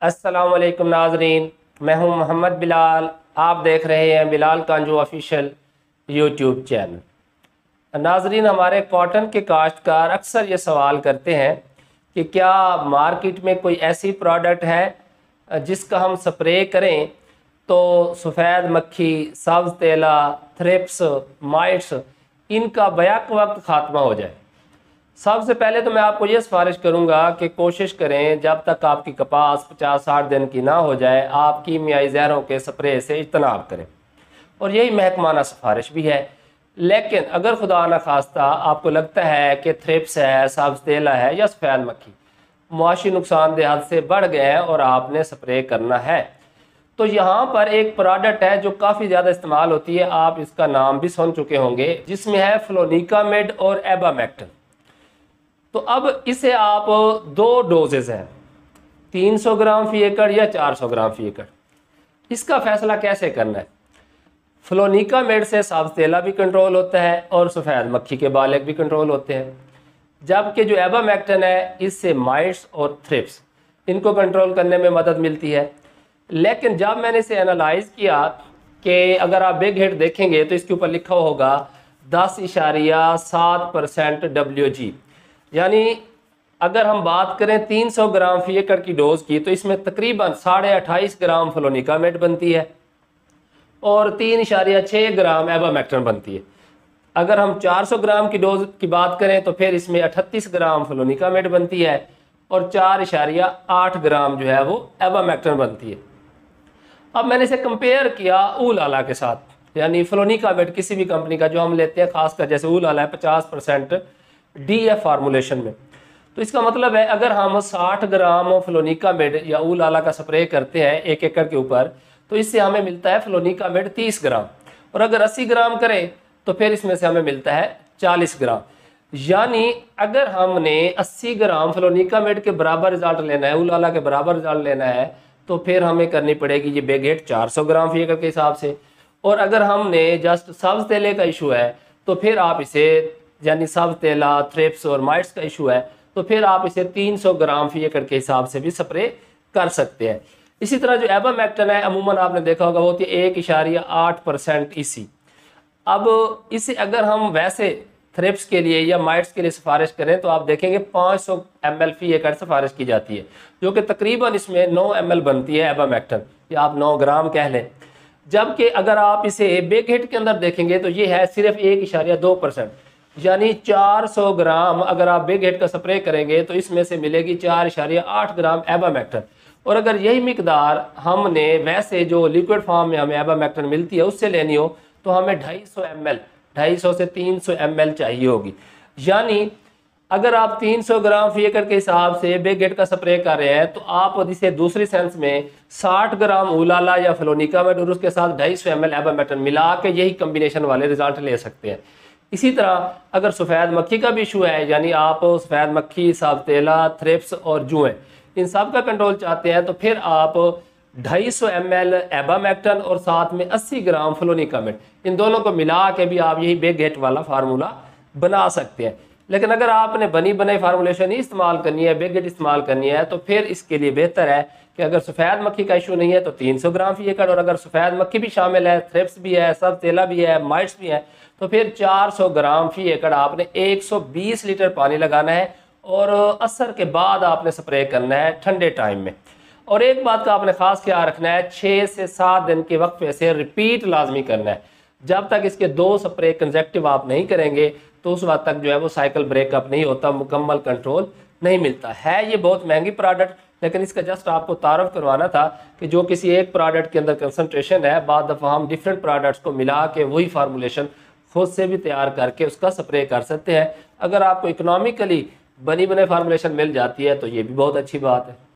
अस्सलाम वालेकुम नाजरीन, मैं हूं मोहम्मद बिलाल। आप देख रहे हैं बिलाल कांजू ऑफिशियल यूट्यूब चैनल। नाजरीन, हमारे कॉटन के काश्तकार अक्सर ये सवाल करते हैं कि क्या मार्केट में कोई ऐसी प्रोडक्ट है जिसका हम स्प्रे करें तो सफ़ेद मक्खी, सब्ज़ तेला, थ्रिप्स, माइट्स इनका बैक वक्त ख़ात्मा हो जाए। सबसे पहले तो मैं आपको ये सिफारिश करूंगा कि कोशिश करें जब तक आपकी कपास 50-60 दिन की ना हो जाए, आप कीमियाई जहरों के स्प्रे से इज्तनाब करें, और यही महकमाना सिफारिश भी है। लेकिन अगर खुदा न खास्ता आपको लगता है कि थ्रिप्स है, सब्ज़ तेला है या सफ़ेद मक्खी मुआशी नुकसानदेह हद से बढ़ गए हैं और आपने स्प्रे करना है, तो यहाँ पर एक प्रोडक्ट है जो काफ़ी ज़्यादा इस्तेमाल होती है, आप इसका नाम भी सुन चुके होंगे, जिसमें है फ्लोनिकामिड और एबामेक्टिन। तो अब इसे आप दो डोजेज हैं, 300 ग्राम फी एकड़ या 400 ग्राम फी एकड़। इसका फैसला कैसे करना है? फ्लोनिकामिड से सब्ज़ तेला भी कंट्रोल होता है और सफ़ेद मक्खी के बालेक भी कंट्रोल होते हैं, जबकि जो एबामेक्टिन है इससे माइट्स और थ्रिप्स इनको कंट्रोल करने में मदद मिलती है। लेकिन जब मैंने इसे एनालाइज किया कि अगर आप बिग हिट देखेंगे तो इसके ऊपर लिखा होगा 10.7% WG, यानी अगर हम बात करें 300 ग्राम फी एकड़ की डोज की तो इसमें तकरीबन 28.5 ग्राम फ्लोनिकामिड बनती है और 3.6 ग्राम एबामेक्टिन बनती है। अगर हम 400 ग्राम की डोज की बात करें तो फिर इसमें 38 ग्राम फ्लोनिकामिड बनती है और 4.8 ग्राम जो है वो एबामेक्टिन बनती है। अब मैंने इसे कंपेयर किया ऊल आला के साथ, यानी फ्लोनिकामिड किसी भी कंपनी का जो हम लेते हैं, खासकर जैसे ऊल आला है 50% DF फार्मूलेशन में, तो इसका मतलब है अगर हम 60 ग्राम फ्लोनिकामिड या ऊल आला का स्प्रे करते हैं 1 एकड़ के ऊपर तो इससे हमें मिलता है फ्लोनिकामिड 30 ग्राम, और अगर 80 ग्राम करें तो फिर इसमें से हमें मिलता है 40 ग्राम। यानी अगर हमने 80 ग्राम फ्लोनिकामिड के बराबर रिजल्ट लेना है, ऊल आला के बराबर रिजल्ट लेना है, तो फिर हमें करनी पड़ेगी ये बिग हिट 400 ग्राम फी एकड़ के हिसाब से। और अगर हमने जस्ट सब्ज़ तेले का इशू है तो फिर आप इसे, यानी सब्ज़ तेला, थ्रिप्स और माइट्स का इशू है, तो फिर आप इसे 300 ग्राम फी एकड़ के हिसाब से भी स्प्रे कर सकते हैं। इसी तरह जो एबामेक्टिन है अमूमन आपने देखा होगा वो होती है 1.8% EC। अब इसे अगर हम वैसे थ्रिप्स के लिए या माइट्स के लिए सिफारिश करें तो आप देखेंगे 500 ml फी एकड़ सिफारिश की जाती है, जो कि तकरीबन इसमें 9 ml बनती है एबामेक्टिन, या आप 9 ग्राम कह लें। जबकि अगर आप इसे बिग हिट के अंदर देखेंगे तो ये है सिर्फ 1.2%, यानी 400 ग्राम अगर आप बिग हिट का स्प्रे करेंगे तो इसमें से मिलेगी 4.8 ग्राम एबामेक्टिन। और अगर यही मिकदार हमने वैसे जो लिक्विड फॉर्म में हमें एबामेक्टिन मिलती है उससे लेनी हो तो हमें 250 ml, 250 से 300 ml चाहिए होगी। यानी अगर आप 300 ग्राम फी एकड़ के हिसाब से बिग हिट का स्प्रे कर रहे हैं तो आप इसे दूसरी सेंस में 60 ग्राम ऊलाला या फ्लोनिकामिड और उसके साथ 250 ml एबामेक्टिन मिला के यही कम्बिनेशन वाले रिजल्ट ले सकते हैं। इसी तरह अगर सफ़ेद मक्खी का भी इशू है, यानी आप सफ़ेद मक्खी, सब्ज़ तेला, थ्रिप्स और जुएं इन सब का कंट्रोल चाहते हैं, तो फिर आप 250 ml एबामेक्टिन और साथ में 80 ग्राम फ्लोनिकामिड, इन दोनों को मिला के भी आप यही बिग हिट वाला फार्मूला बना सकते हैं। लेकिन अगर आपने बनी बनाई फार्मूलेशन ही इस्तेमाल करनी है, बिग हिट इस्तेमाल करनी है, तो फिर इसके लिए बेहतर है कि अगर सफ़ेद मक्खी का इशू नहीं है तो 300 ग्राम फी एकड़, और अगर सफ़ेद मक्खी भी शामिल है, थ्रिप्स भी है, सब तेला भी है, माइट्स भी है, तो फिर 400 ग्राम फी एकड़ आपने 120 लीटर पानी लगाना है और असर के बाद आपने स्प्रे करना है ठंडे टाइम में। और एक बात का आपने खास ख्याल रखना है, 6 से 7 दिन के वक्फे से रिपीट लाजमी करना है। जब तक इसके 2 स्प्रे कंसेक्टिव आप नहीं करेंगे तो उस वक्त तक जो है वो साइकिल ब्रेकअप नहीं होता, मुकम्मल कंट्रोल नहीं मिलता है। ये बहुत महंगी प्रोडक्ट, लेकिन इसका जस्ट आपको तारफ़ करवाना था कि जो किसी एक प्रोडक्ट के अंदर कंसंट्रेशन है, बाद दफ़ा हम डिफरेंट प्रोडक्ट्स को मिला के वही फार्मूलेशन खुद से भी तैयार करके उसका स्प्रे कर सकते हैं। अगर आपको इकोनॉमिकली बनी बनाई फार्मूलेशन मिल जाती है तो ये भी बहुत अच्छी बात है।